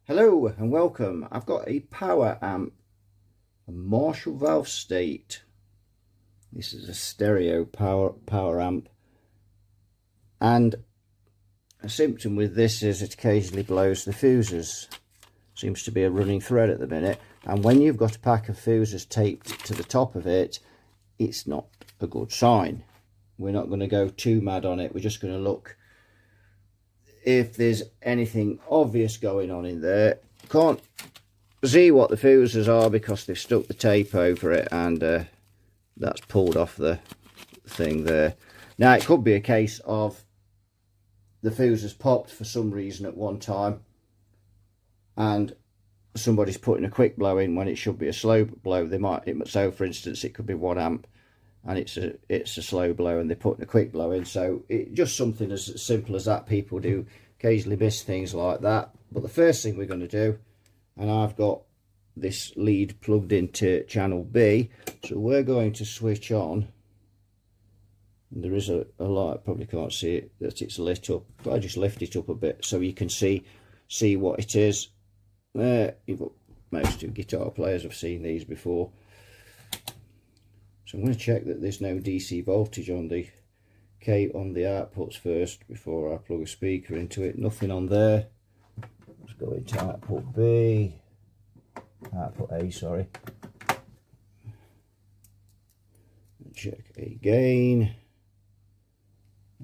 Hello and welcome. I've got a power amp, a Marshall valve state. This is a stereo power amp, and a symptom with this is it occasionally blows the fuses. Seems to be a running thread at the minute, and when you've got a pack of fuses taped to the top of it, it's not a good sign. We're not going to go too mad on it. We're just going to look if there's anything obvious going on in there. Can't see what the fuses are because they've stuck the tape over it, and that's pulled off the thing there. Now it could be a case of the fuses popped for some reason at one time and somebody's putting a quick blow in when it should be a slow blow. So for instance, it could be 1 amp and it's a slow blow and they're putting a quick blow in. So it just something as simple as that. People do occasionally miss things like that. But the first thing we're going to do, and I've got this lead plugged into channel B, so we're going to switch on, and there is a light, probably can't see it, that it's lit up, but I just lift it up a bit so you can see what it is. There, most of guitar players have seen these before. So I'm going to check that there's no DC voltage on the outputs first before I plug a speaker into it. Nothing on there. Let's go into output B, output A, sorry. Check a gain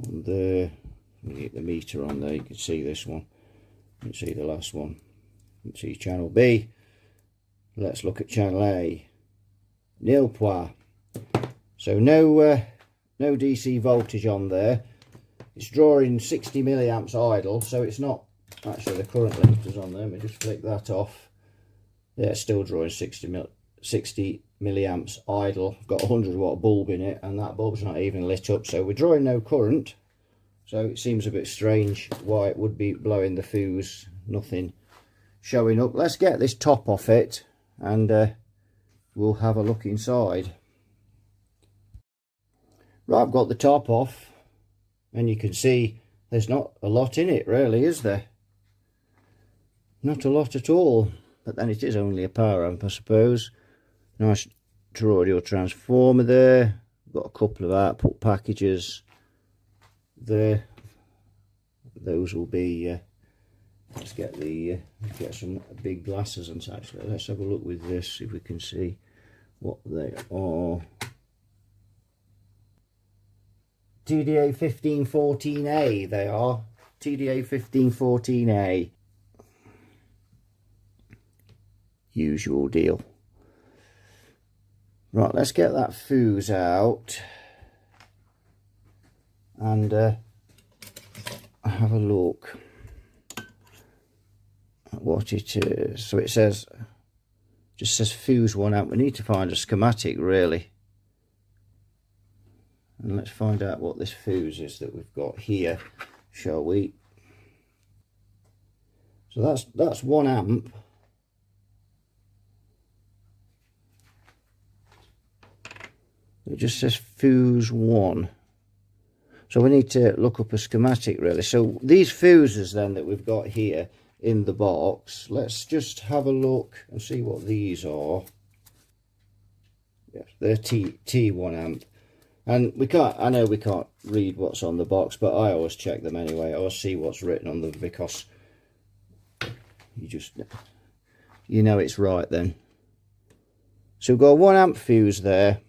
on there. Let me get the meter on there. You can see this one. You can see the last one. You can see channel B. Let's look at channel A. Nil point. So no DC voltage on there. It's drawing 60 milliamps idle, so it's not actually the current limiters on there. Let me just flick that off. Yeah, it's still drawing 60 milliamps idle. I've got a 100-watt bulb in it, and that bulb's not even lit up, so we're drawing no current. So it seems a bit strange why it would be blowing the fuse. Nothing showing up. Let's get this top off it, and we'll have a look inside. Right, I've got the top off, and you can see there's not a lot in it really, is there? Not a lot at all, but then it is only a power amp, I suppose. Nice true audio transformer there. Got a couple of output packages there. Those will be let's get some big glasses, and actually let's have a look with this, see if we can see what they are. TDA 1514A they are. TDA 1514A. Usual deal. Right, let's get that fuse out and have a look at what it is. So it just says fuse 1 amp. We need to find a schematic really. And let's find out what this fuse is that we've got here, shall we? So that's 1 amp. It just says fuse 1. So we need to look up a schematic really. So these fuses then that we've got here in the box, let's just have a look and see what these are. Yes, they're T1 amp. And I know we can't read what's on the box, but I always check them anyway. I always see what's written on them, because you know it's right then. So we've got a 1 amp fuse there.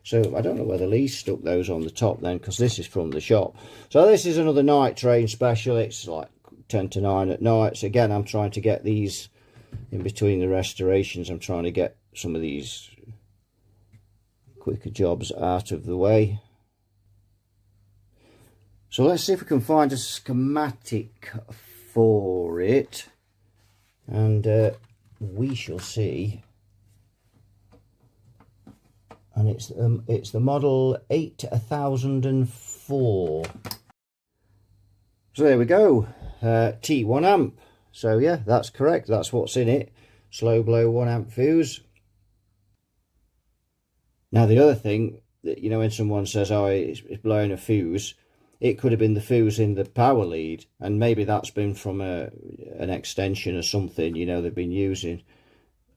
So I don't know whether Lee stuck those on the top then, because this is from the shop. So this is another night train special. It's like 10 to 9 at night. So again, I'm trying to get these in between the restorations. I'm trying to get some of these quicker jobs out of the way. So let's see if we can find a schematic for it, and we shall see. And it's the model 8004. So there we go, T1 amp. So yeah, that's correct, that's what's in it. Slow blow 1 amp fuse. Now the other thing that, you know, when someone says, oh, it's blowing a fuse, it could have been the fuse in the power lead, and maybe that's been from an extension or something, you know, they've been using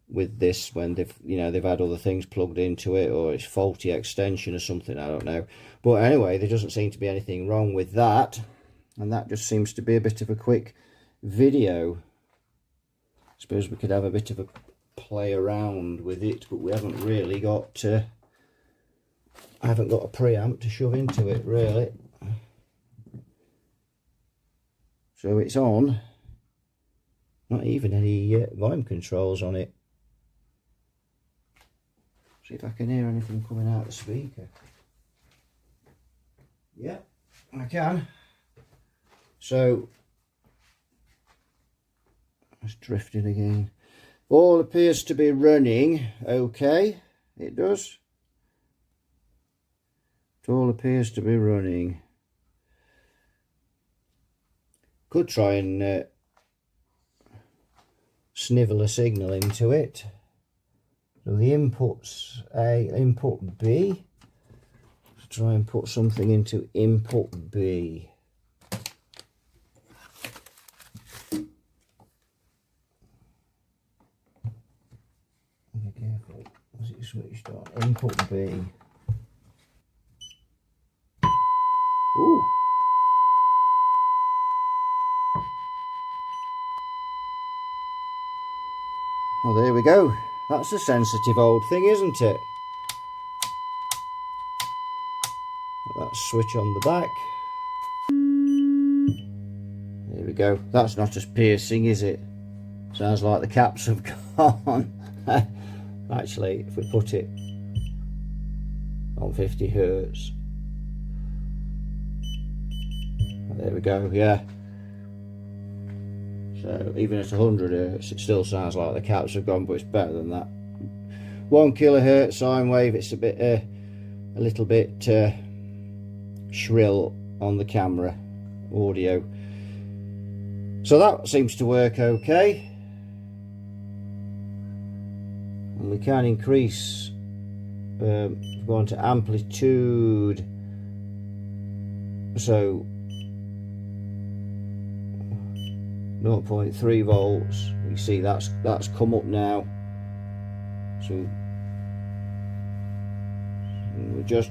with this when they've, you know, they've had other things plugged into it, or it's faulty extension or something, I don't know. But anyway, there doesn't seem to be anything wrong with that, and that just seems to be a bit of a quick video. I suppose we could have a bit of a play around with it, but we haven't really got I haven't got a preamp to shove into it really. So it's on, not even any volume controls on it. See if I can hear anything coming out of the speaker. Yeah, I can. So it's drifting again. All appears to be running okay. It does. It all appears to be running. Could try and snivel a signal into it. So the input's A, input B. Let's try and put something into input B. Be careful. Was it switched on? Input B. Ooh. Well, there we go. That's a sensitive old thing, isn't it? That switch on the back. There we go. That's not as piercing, is it? Sounds like the caps have gone. Actually, if we put it on 50 Hertz. There we go, yeah. So even at 100 Hertz, it still sounds like the caps have gone, but it's better than that. 1 kilohertz sine wave, it's a bit, a little bit shrill on the camera audio. So that seems to work okay. And we can increase, go on to amplitude. So 0.3 volts. We see that's come up now. So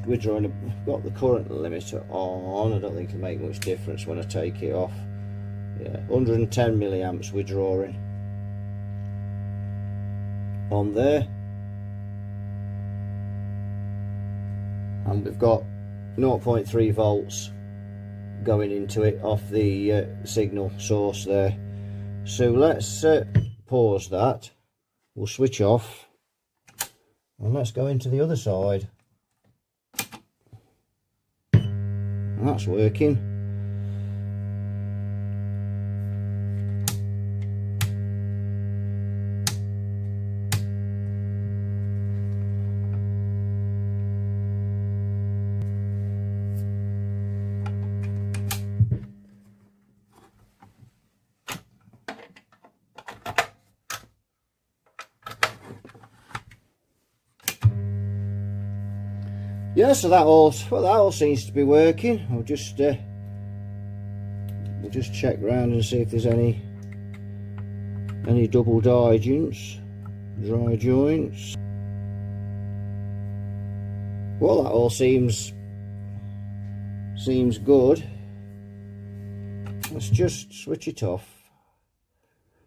we're drawing got the current limiter on. I don't think it'll make much difference when I take it off. Yeah, 110 milliamps we're drawing on there, and we've got 0.3 volts going into it off the signal source there. So let's pause that. We'll switch off and let's go into the other side. And that's working. Yeah, so that all seems to be working. We'll just check round and see if there's any double dry joints. Well, that all seems good. Let's just switch it off.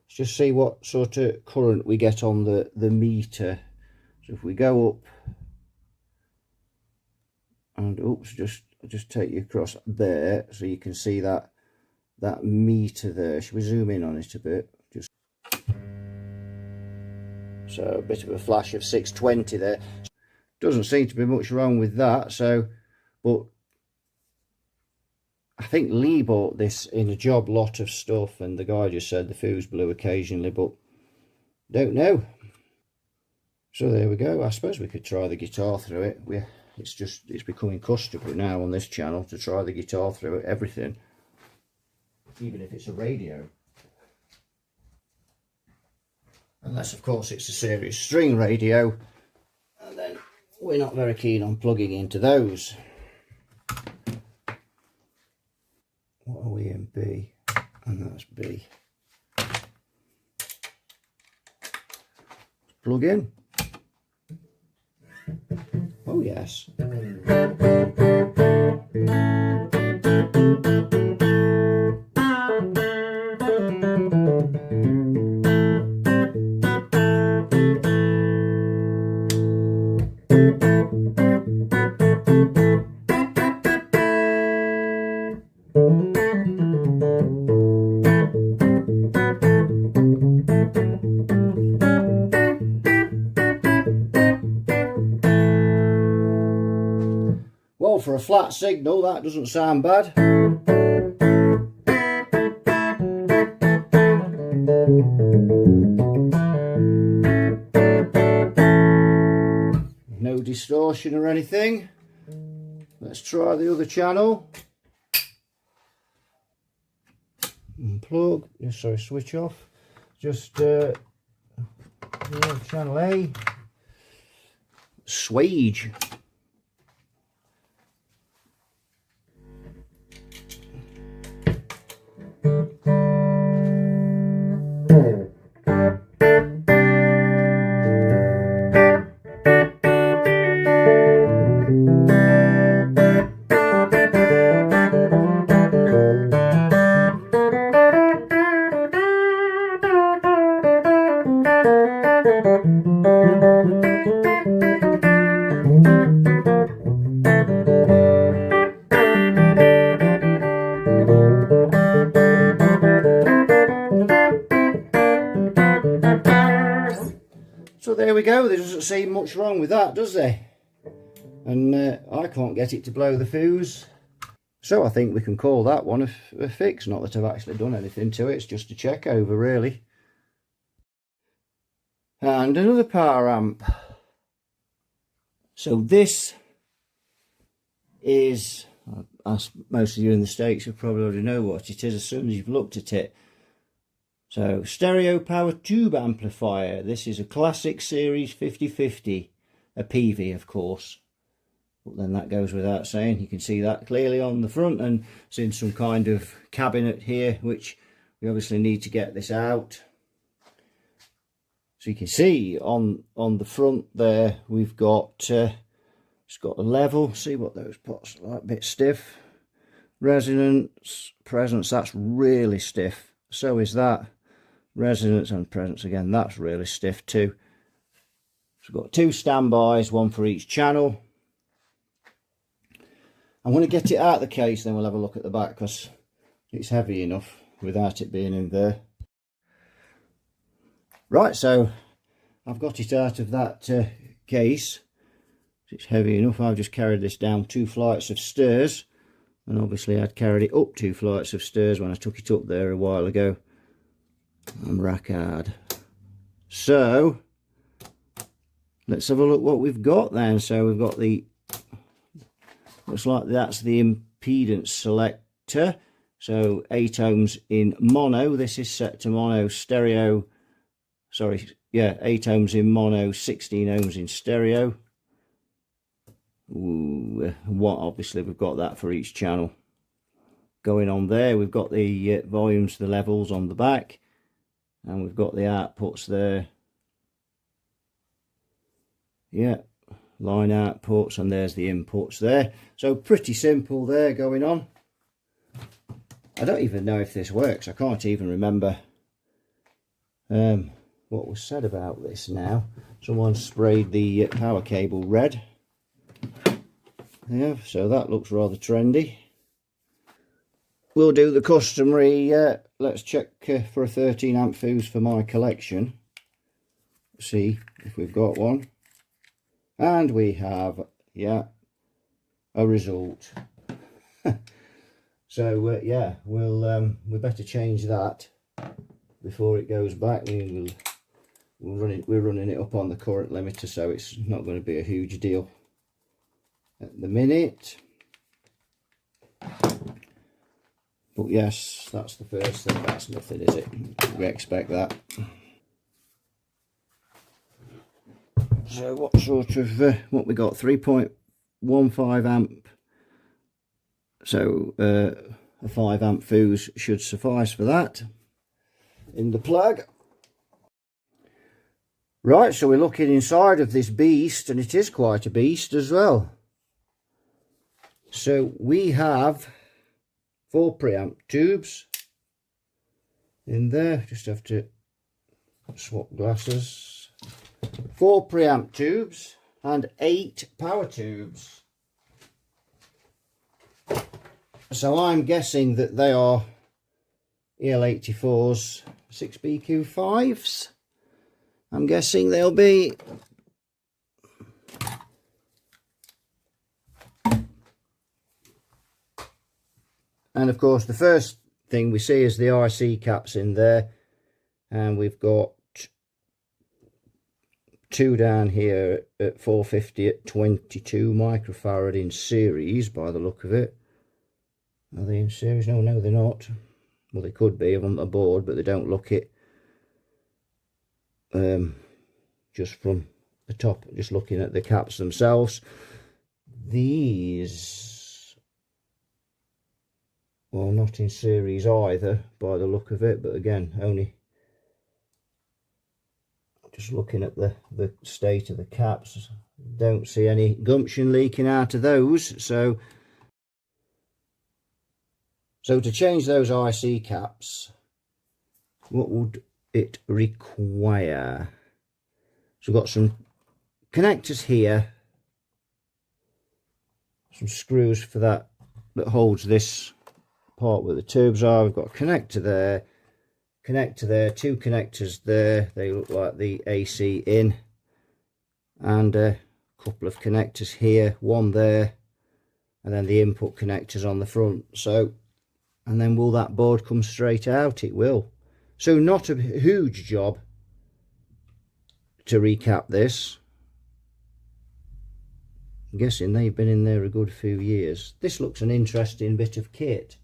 Let's just see what sort of current we get on the meter. So if we go up, and oops, just take you across there so you can see that meter there. Should we zoom in on it a bit? Just so a bit of a flash of 620 there. Doesn't seem to be much wrong with that. So, but I think Lee bought this in a job lot of stuff, and the guy just said the fuse blew occasionally, but don't know. So there we go. I suppose we could try the guitar through it. It's becoming customary now on this channel to try the guitar through everything, even if it's a radio. Unless, of course, it's a series string radio, and then we're not very keen on plugging into those. plug in. Oh yes. Well, for a flat signal, that doesn't sound bad. No distortion or anything. Let's try the other channel. Unplug, sorry, switch off. Just channel A. Swage. So there we go, there doesn't seem much wrong with that, does there? And I can't get it to blow the fuse. So I think we can call that one a fix. Not that I've actually done anything to it, it's just a check over really. And another power amp. So this is, as most of you in the States will probably already know what it is as soon as you've looked at it. So, stereo power tube amplifier. This is a classic series 5050, a Peavey of course. But then that goes without saying, you can see that clearly on the front, and it's in some kind of cabinet here, which we obviously need to get this out. So you can see on the front there, we've got, it's got a level, see what those pots are like, a bit stiff. Resonance, presence, that's really stiff. So is that. Resonance and presence again, that's really stiff too. So we've got two standbys, one for each channel. I'm going to get it out of the case, then we'll have a look at the back because it's heavy enough without it being in there. Right, so I've got it out of that case. It's heavy enough. I've just carried this down 2 flights of stairs, and obviously I'd carried it up 2 flights of stairs when I took it up there a while ago. I'm rackard. So let's have a look what we've got then. So we've got the, looks like that's the impedance selector. So 8 ohms in mono. This is set to mono. Stereo, sorry, yeah, 8 ohms in mono, 16 ohms in stereo. Ooh, what, obviously we've got that for each channel going on there. We've got the volumes, the levels on the back. And we've got the outputs there. Yeah, line outputs, and there's the inputs there. So pretty simple there going on. I don't even know if this works. I can't even remember what was said about this now. Someone sprayed the power cable red. Yeah, so that looks rather trendy. We'll do the customary, let's check for a 13 amp fuse for my collection. See if we've got one. And we have, yeah, a result. So yeah, we better change that before it goes back. We're running it up on the current limiter, so it's not going to be a huge deal at the minute. But yes, that's the first thing. That's nothing, is it? We expect that. So what sort of, what we got? 3.15 amp. So a 5 amp fuse should suffice for that. In the plug. Right, so we're looking inside of this beast, and it is quite a beast as well. So we have 4 preamp tubes in there. Just have to swap glasses. 4 preamp tubes and 8 power tubes. So I'm guessing that they are EL84's 6BQ5s. I'm guessing they'll be. And of course the first thing we see is the IC caps in there, and we've got 2 down here at 450 at 22 microfarad in series by the look of it. Are they in series? No, they're not. Well, they could be on the board, but they don't look it. Just from the top, just looking at the caps themselves. These, well, not in series either by the look of it, but again, only just looking at the state of the caps, don't see any gumption leaking out of those. So to change those IC caps, what would it require? So we've got some connectors here, some screws for that holds this part where the tubes are. We've got a connector there, 2 connectors there, they look like the AC in, and a couple of connectors here, 1 there, and then the input connectors on the front. So, and then will that board come straight out? It will. So not a huge job to recap this. I'm guessing they've been in there a good few years. This looks an interesting bit of kit.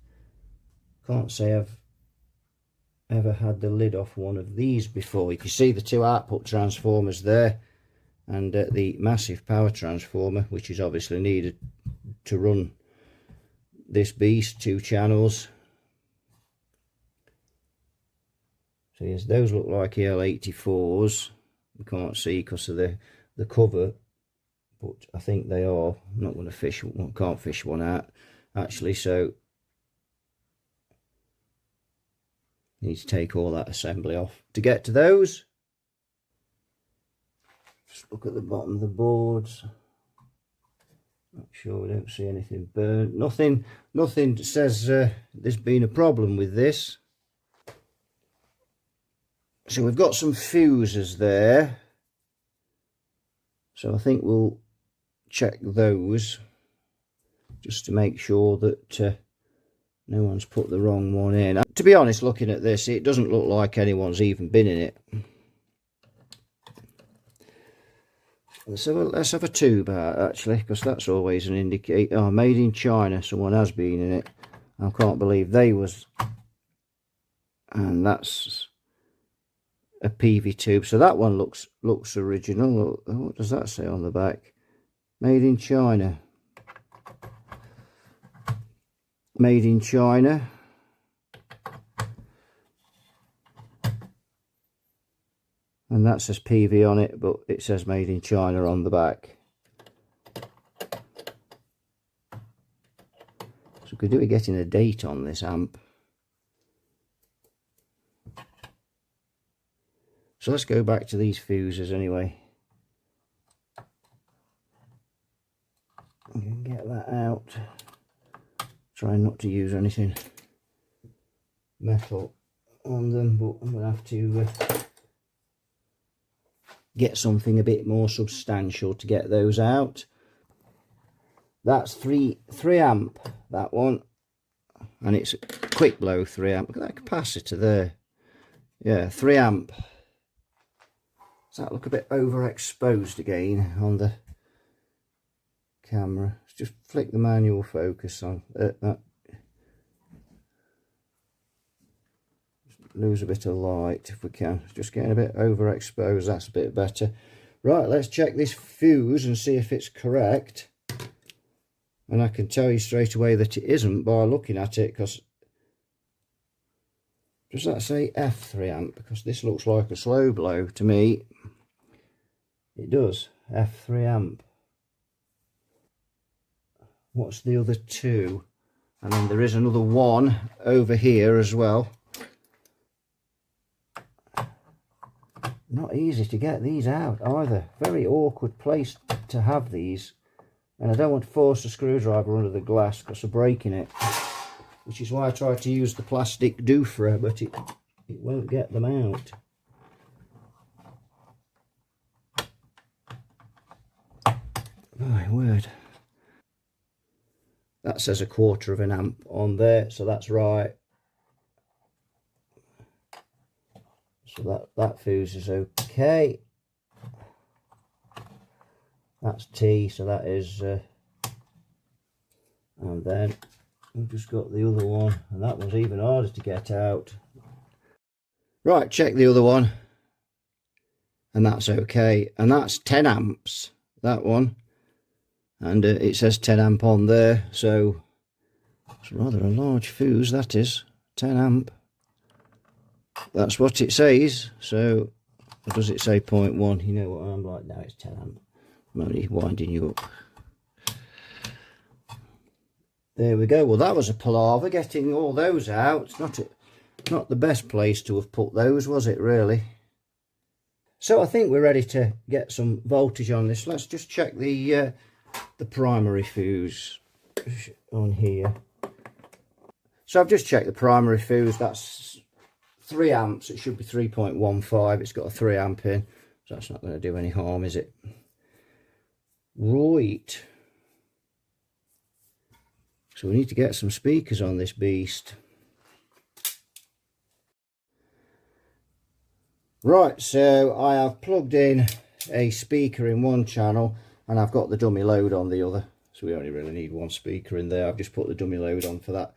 Can't say I've ever had the lid off one of these before. You can see the 2 output transformers there, and the massive power transformer, which is obviously needed to run this beast, 2 channels. So yes, those look like EL84s. We can't see because of the cover, but I think they are. I'm not going to fish one, can't fish one out actually, so need to take all that assembly off to get to those. Just look at the bottom of the boards. Not sure, we don't see anything burnt. Nothing says there's been a problem with this. So we've got some fuses there, so I think we'll check those just to make sure that no one's put the wrong one in. To be honest, looking at this, it doesn't look like anyone's even been in it. Let's have a tube out actually, because that's always an indicator. Oh, made in China, someone has been in it. I can't believe they was. And that's a Peavey tube, so that one looks original. What does that say on the back? Made in China. Made in China. And that says Peavey on it, but it says made in China on the back. So could we getting a date on this amp? So let's go back to these fuses anyway. I can get that out. Try not to use anything metal on them, but I'm going to have to get something a bit more substantial to get those out. That's 3 amp, that one, and it's a quick blow 3 amp. Look at that capacitor there. Yeah, 3 amp. Does that look a bit overexposed again on the camera? Let's just flick the manual focus on that. Lose a bit of light if we can. It's just getting a bit overexposed. That's a bit better. Right, let's check this fuse and see if it's correct. And I can tell you straight away that it isn't by looking at it, because does that say F3 amp? Because this looks like a slow blow to me. It does. F3 amp. What's the other two? And then there is another one over here as well. Not easy to get these out either. Very awkward place to have these. And I don't want to force a screwdriver under the glass because of breaking it. Which is why I try to use the plastic doofra, but it won't get them out. My word. That says 1/4 of an amp on there, so that's right. So that fuse is okay. That's T, so that is, and then we've just got the other one, and that one's even harder to get out. Right, check the other one, and that's okay, and that's 10 amps, that one, and it says 10 amp on there, so it's rather a large fuse, that is, 10 amp. That's what it says. So, or does it say 0.1? You know what I'm like now, it's 10 amp. I'm only winding you up. There we go. Well, that was a palaver getting all those out. Not the best place to have put those, was it really? So I think we're ready to get some voltage on this. Let's just check the primary fuse on here. So I've just checked the primary fuse. That's 3 amps. It should be 3.15. It's got a 3 amp in, so that's not going to do any harm, is it? Right, so we need to get some speakers on this beast. Right, so I have plugged in a speaker in one channel and I've got the dummy load on the other, so we only really need one speaker in there. I've just put the dummy load on for that,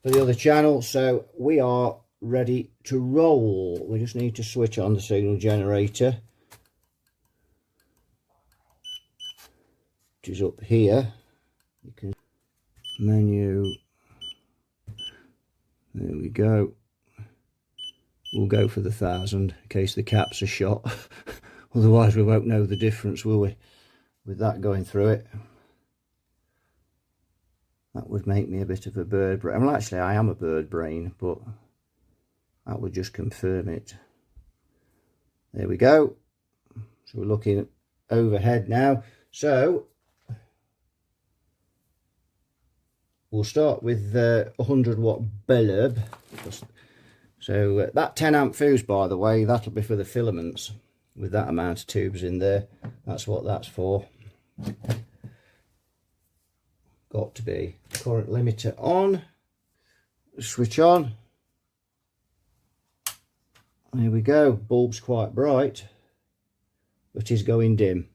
for the other channel. So we are ready to roll. We just need to switch on the signal generator, which is up here. You can menu, there we go. We'll go for the 1000 in case the caps are shot. Otherwise we won't know the difference, will we, with that going through it? That would make me a bit of a bird brain. Well, actually I am a bird brain, but that would just confirm it. There we go. So we're looking overhead now. So we'll start with the 100 watt bulb. So that 10 amp fuse, by the way, that'll be for the filaments with that amount of tubes in there. That's what that's for. Got to be. Current limiter on. Switch on. There we go. Bulb's quite bright, but is going dim.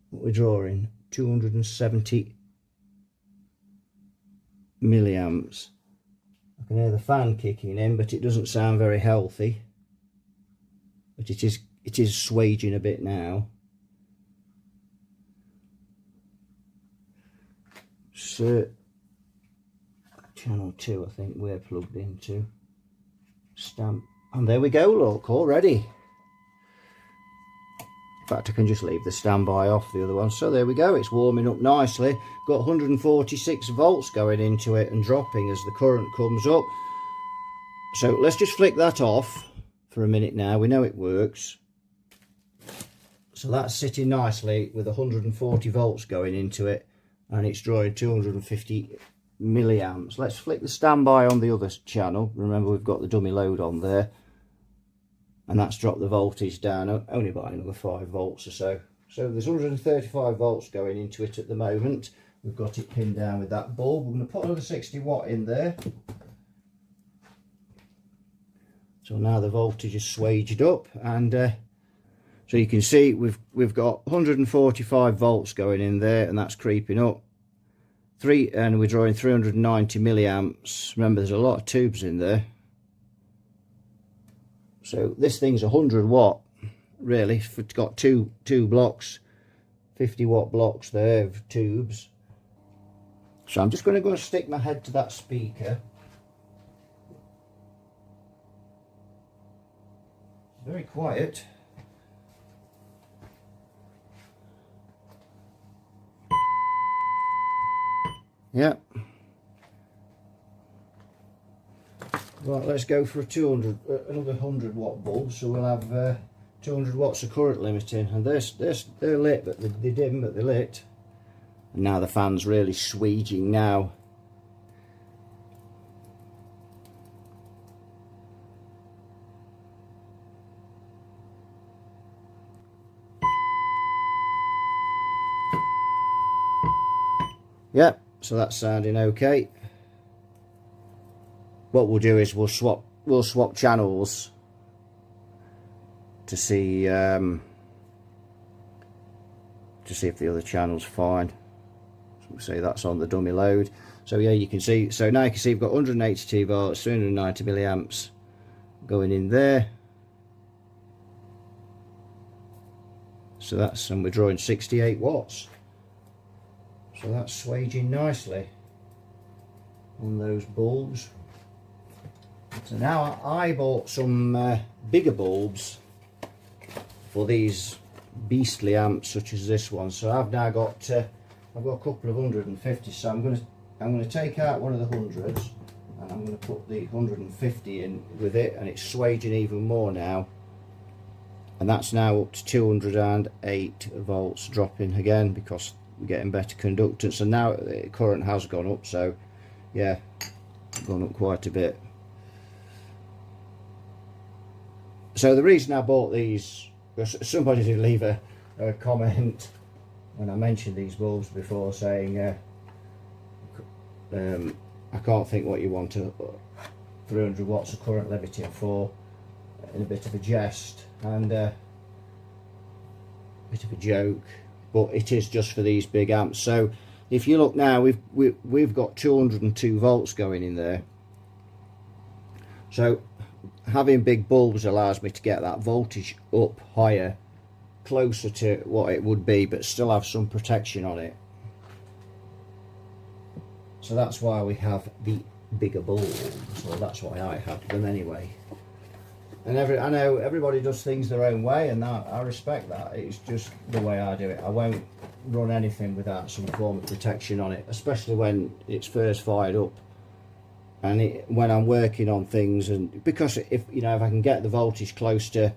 What we're drawing, 270 milliamps. I can hear the fan kicking in, but it doesn't sound very healthy. But it is swaging a bit now. So channel 2 I think we're plugged into. Stamp, and there we go, look, already. In fact, I can just leave the standby off the other one. So there we go, it's warming up nicely. Got 146 volts going into it and dropping as the current comes up. So let's just flick that off for a minute now. We know it works. So that's sitting nicely with 140 volts going into it, and it's drawing 250 milliamps. Let's flick the standby on the other channel. Remember, we've got the dummy load on there, and that's dropped the voltage down only by another 5 volts or so. So there's 135 volts going into it at the moment. We've got it pinned down with that bulb. We're going to put another 60 watt in there. So now the voltage is swaged up, and so you can see we've got 145 volts going in there, and that's creeping up. And we're drawing 390 milliamps. Remember, there's a lot of tubes in there. So this thing's 100 watt, really. It's got two blocks, 50 watt blocks there of tubes. So I'm just going to go and stick my head to that speaker. Very quiet. Yeah. Right, let's go for a 200, another 100 watt bulb, so we'll have 200 watts of current limiting. And they're lit, but they're dim, but they're lit. And now the fan's really swaging now. Yeah, so that's sounding okay. What we'll do is we'll swap channels to see if the other channel's fine. So we'll say that's on the dummy load. So yeah, you can see. So now you can see we've got 182 volts, 390 milliamps going in there. So that's, and we're drawing 68 watts. So that's swaging nicely on those bulbs. So now I bought some bigger bulbs for these beastly amps such as this one. So I've now got I've got a couple of 150. So I'm going to take out one of the hundreds and I'm going to put the 150 in with it, and it's swaging even more now. And that's now up to 208 volts, dropping again because we're getting better conductance. And now the current has gone up. So yeah, gone up quite a bit. So the reason I bought these, because somebody did leave a comment when I mentioned these bulbs before, saying I can't think what you want 300 watts of current limiting for, in a bit of a jest and a bit of a joke, but it is just for these big amps. So if you look now, we've got 202 volts going in there. So having big bulbs allows me to get that voltage up higher, closer to what it would be, but still have some protection on it. So that's why we have the bigger bulbs, or that's why I have them anyway. And I know everybody does things their own way, and I respect that. It's just the way I do it. I won't run anything without some form of protection on it, especially when it's first fired up. And when I'm working on things, and because if I can get the voltage close to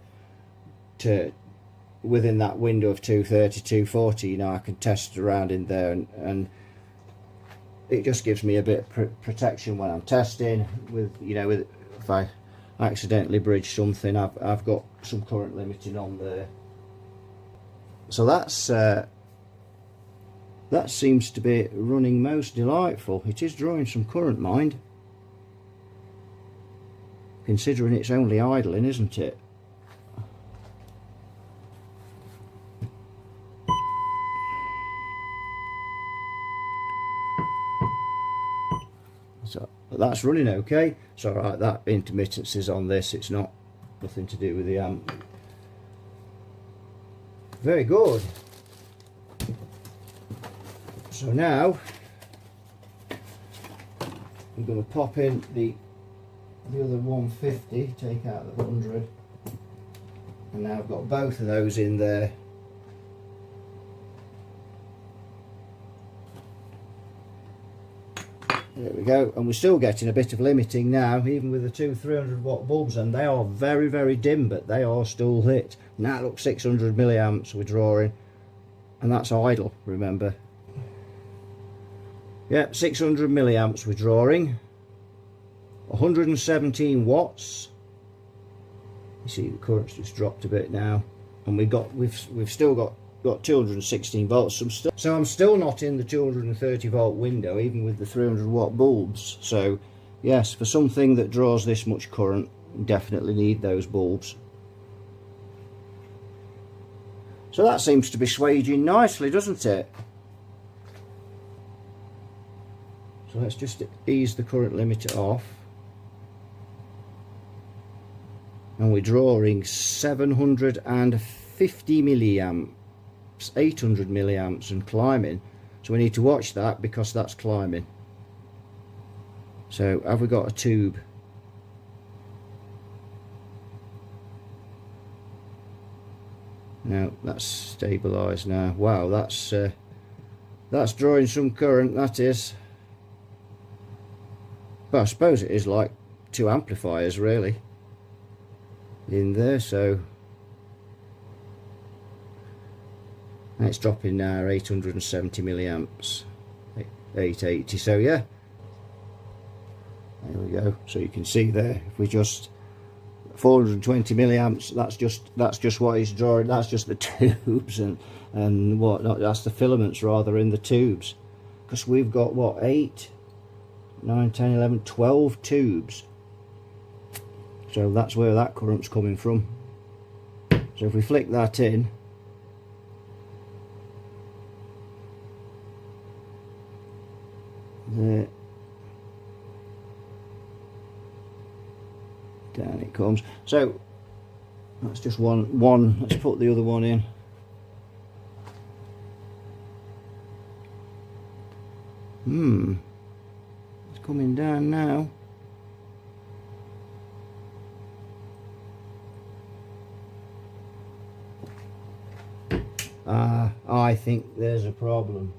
within that window of 230, 240, I can test around in there, and it just gives me a bit of protection when I'm testing. With if I accidentally bridge something, I've got some current limiting on there. So that seems to be running most delightful. It is drawing some current, mind, considering it's only idling, isn't it? So that's running okay. So right, that intermittence is on this. It's nothing to do with the amp. Very good. So now I'm going to pop in the other 150, take out the 100, and now I've got both of those in there. There we go, and we're still getting a bit of limiting now, even with the two 300 watt bulbs, and they are very, very dim, but they are still lit. Now look, 600 milliamps we're drawing, and that's idle, remember. Yep, 600 milliamps we're drawing, 117 watts. You see the current's just dropped a bit now, and we've still got 216 volts. So I'm still not in the 230 volt window, even with the 300 watt bulbs. So yes, for something that draws this much current, you definitely need those bulbs. So that seems to be swaging nicely, doesn't it? So let's just ease the current limiter off, and we're drawing 750 milliamps, 800 milliamps, and climbing. So we need to watch that because that's climbing. So have we got a tube? No, that's stabilized now. Wow, that's drawing some current, that is. But I suppose it is like two amplifiers really in there. So and it's dropping now 870 milliamps, 880. So yeah, there we go. So you can see there, if we just 420 milliamps, that's just what it's drawing. That's just the tubes and what not, that's the filaments rather in the tubes, because we've got what, 8, 9, 10, 11, 12 tubes. So that's where that current's coming from. So if we flick that in, there, down it comes. So that's just one. Let's put the other one in. It's coming down now. I think there's a problem.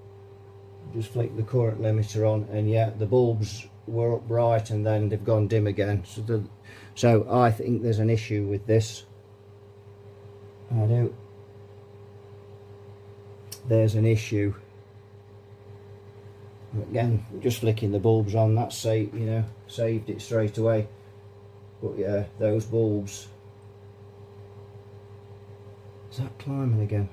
Just flick the current limiter on, and yeah, the bulbs were up bright and then they've gone dim again. So I think there's an issue with this. I do. There's an issue. Again, just flicking the bulbs on, that's saved, you know, saved it straight away. But yeah, those bulbs. Is that climbing again?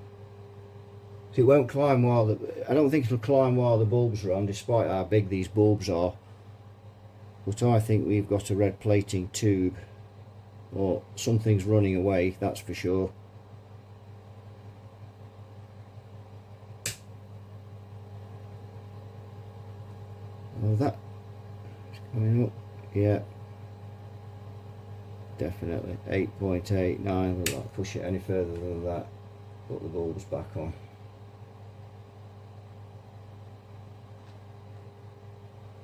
So it won't climb while I don't think it'll climb while the bulbs are on, despite how big these bulbs are. But I think we've got a red plating tube, or something's running away, that's for sure. Well, that is coming up, yeah, definitely 8.89. We'll not push it any further than that. Put the bulbs back on.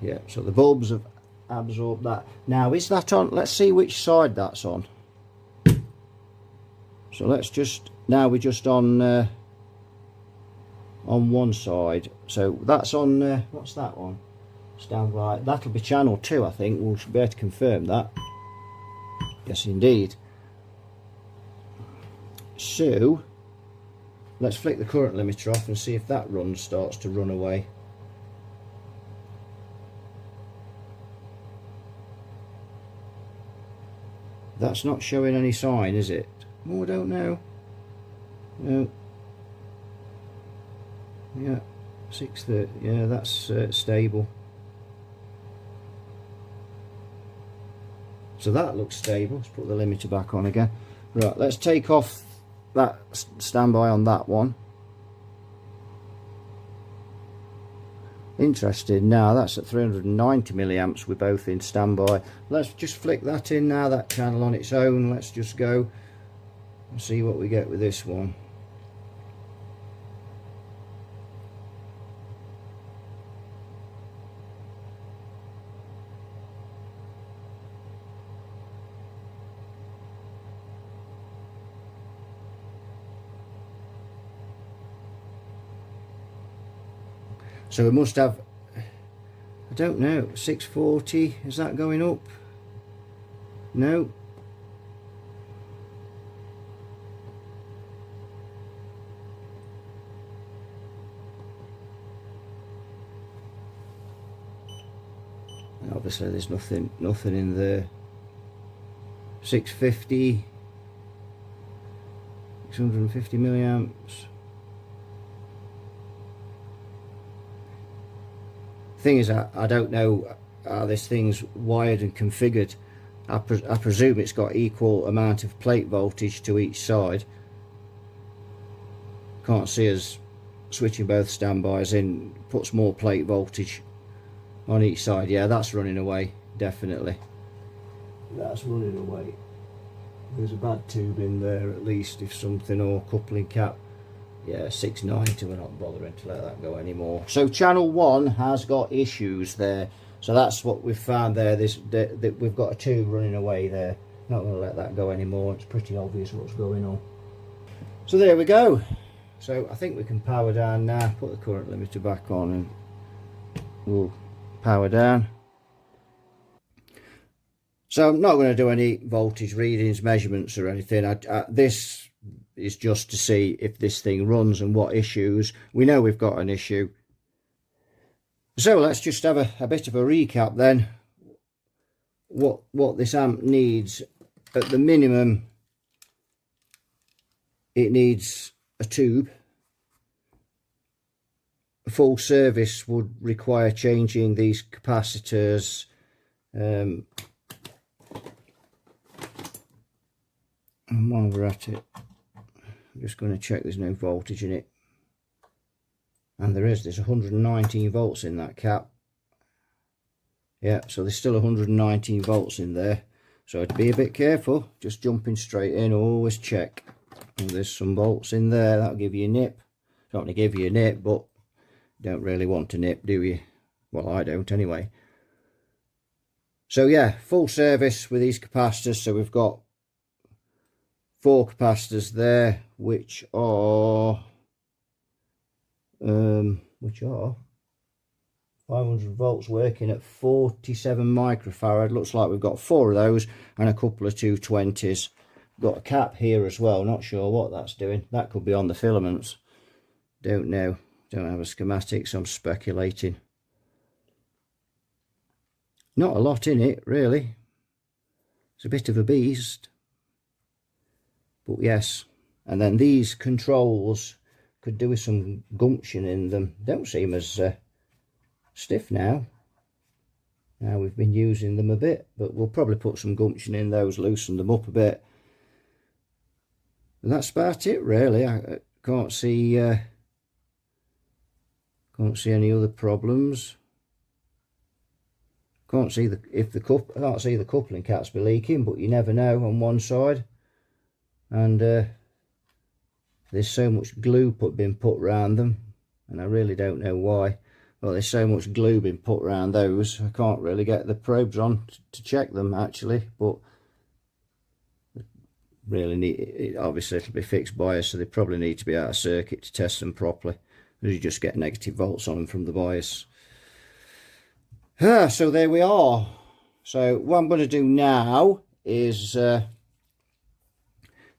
Yeah, so the bulbs have absorbed that. Now, is that on? Let's see which side that's on. So let's just, now we're just on one side. So that's on, what's that one? Stand right. That'll be channel 2, I think. We'll be able to confirm that. Yes, indeed. So let's flick the current limiter off and see if that starts to run away. That's not showing any sign, is it? Oh, I don't know. No. Yeah, 630. Yeah, that's stable. So that looks stable. Let's put the limiter back on again. Right, let's take off that standby on that one. Interesting. Now that's at 390 milliamps. We're both in standby. Let's just flick that in now, that channel on its own. Let's just go and see what we get with this one. So we must have, I don't know, 640, is that going up? No. Obviously there's nothing in there. 650, 650 milliamps. Thing is, I don't know how this thing's wired and configured. I presume it's got equal amount of plate voltage to each side. Can't see us switching both standbys in, puts more plate voltage on each side. Yeah, that's running away, definitely. That's running away. There's a bad tube in there at least, if something, or coupling cap. Yeah, 690, we're not bothering to let that go anymore. So channel 1 has got issues there. So that's what we've found there. We've got a tube running away there. Not going to let that go anymore. It's pretty obvious what's going on. So there we go. So I think we can power down now. Put the current limiter back on and we'll power down. So I'm not going to do any voltage readings, measurements or anything. This is just to see if this thing runs and what issues. We know we've got an issue. So let's just have a bit of a recap then. What this amp needs. At the minimum, it needs a tube. A full service would require changing these capacitors. And while we're at it, I'm just going to check there's no voltage in it. And there's 119 volts in that cap. Yeah, so there's still 119 volts in there. So to be a bit careful, just jumping straight in, always check. And there's some volts in there, that'll give you a nip. It's not going to give you a nip, but you don't really want a nip, do you? Well, I don't anyway. So yeah, full service with these capacitors. So we've got 4 capacitors there, which are 500 volts working at 47 microfarad. Looks like we've got 4 of those and a couple of 220s. Got a cap here as well, not sure what that's doing. That could be on the filaments, don't know, don't have a schematic, so I'm speculating. Not a lot in it really, it's a bit of a beast, but yes. And then these controls could do with some gumption in them. Don't seem as stiff now we've been using them a bit, but we'll probably put some gumption in those, loosen them up a bit. And that's about it really. I can't see any other problems. Can't see I can't see the coupling caps be leaking, but you never know on one side. And there's so much glue been put around them, and I really don't know why. Well, there's so much glue been put around those, I can't really get the probes on to check them actually, but really need, obviously it'll be fixed bias, so they probably need to be out of circuit to test them properly. You just get negative volts on them from the bias. So there we are. So what I'm going to do now is get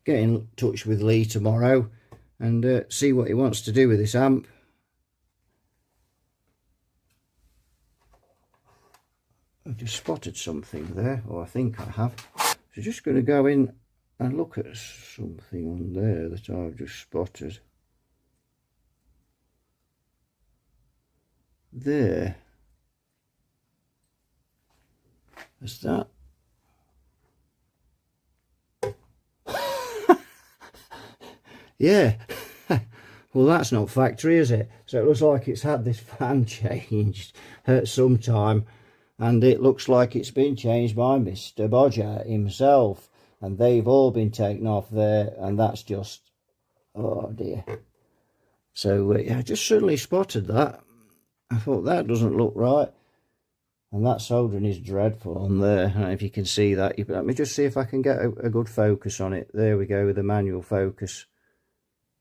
in touch with Lee tomorrow and see what he wants to do with this amp. I've just spotted something there, or I think I have. So just going to go in and look at something on there that I've just spotted. There. Is that? Yeah. Well, that's not factory, is it? So it looks like it's had this fan changed at some time, and it looks like it's been changed by Mr. Bodger himself, and they've all been taken off there, and that's just, oh dear. So yeah, I just suddenly spotted that. I thought that doesn't look right, and that soldering is dreadful on there. I don't know if you can see that. Let me just see if I can get a good focus on it. There we go with the manual focus.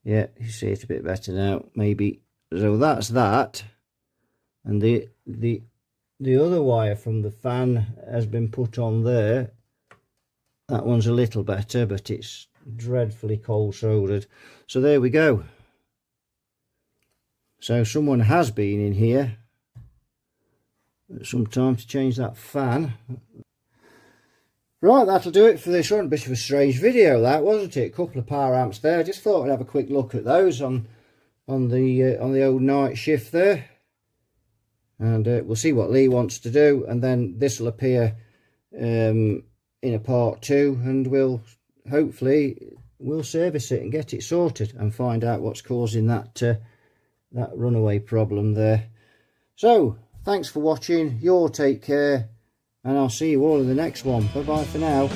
Yeah, you see it a bit better now, maybe. So that's that, and the other wire from the fan has been put on there. That one's a little better, but it's dreadfully cold soldered. So there we go. So someone has been in here at some time to change that fan. Right, that'll do it for this one. A bit of a strange video, that, wasn't it? A couple of power amps there. I just thought I'd have a quick look at those on the old night shift there. And we'll see what Lee wants to do, and then this will appear in a part 2, and we'll service it and get it sorted and find out what's causing that runaway problem there. So thanks for watching. You all take care, and I'll see you all in the next one. Bye bye for now.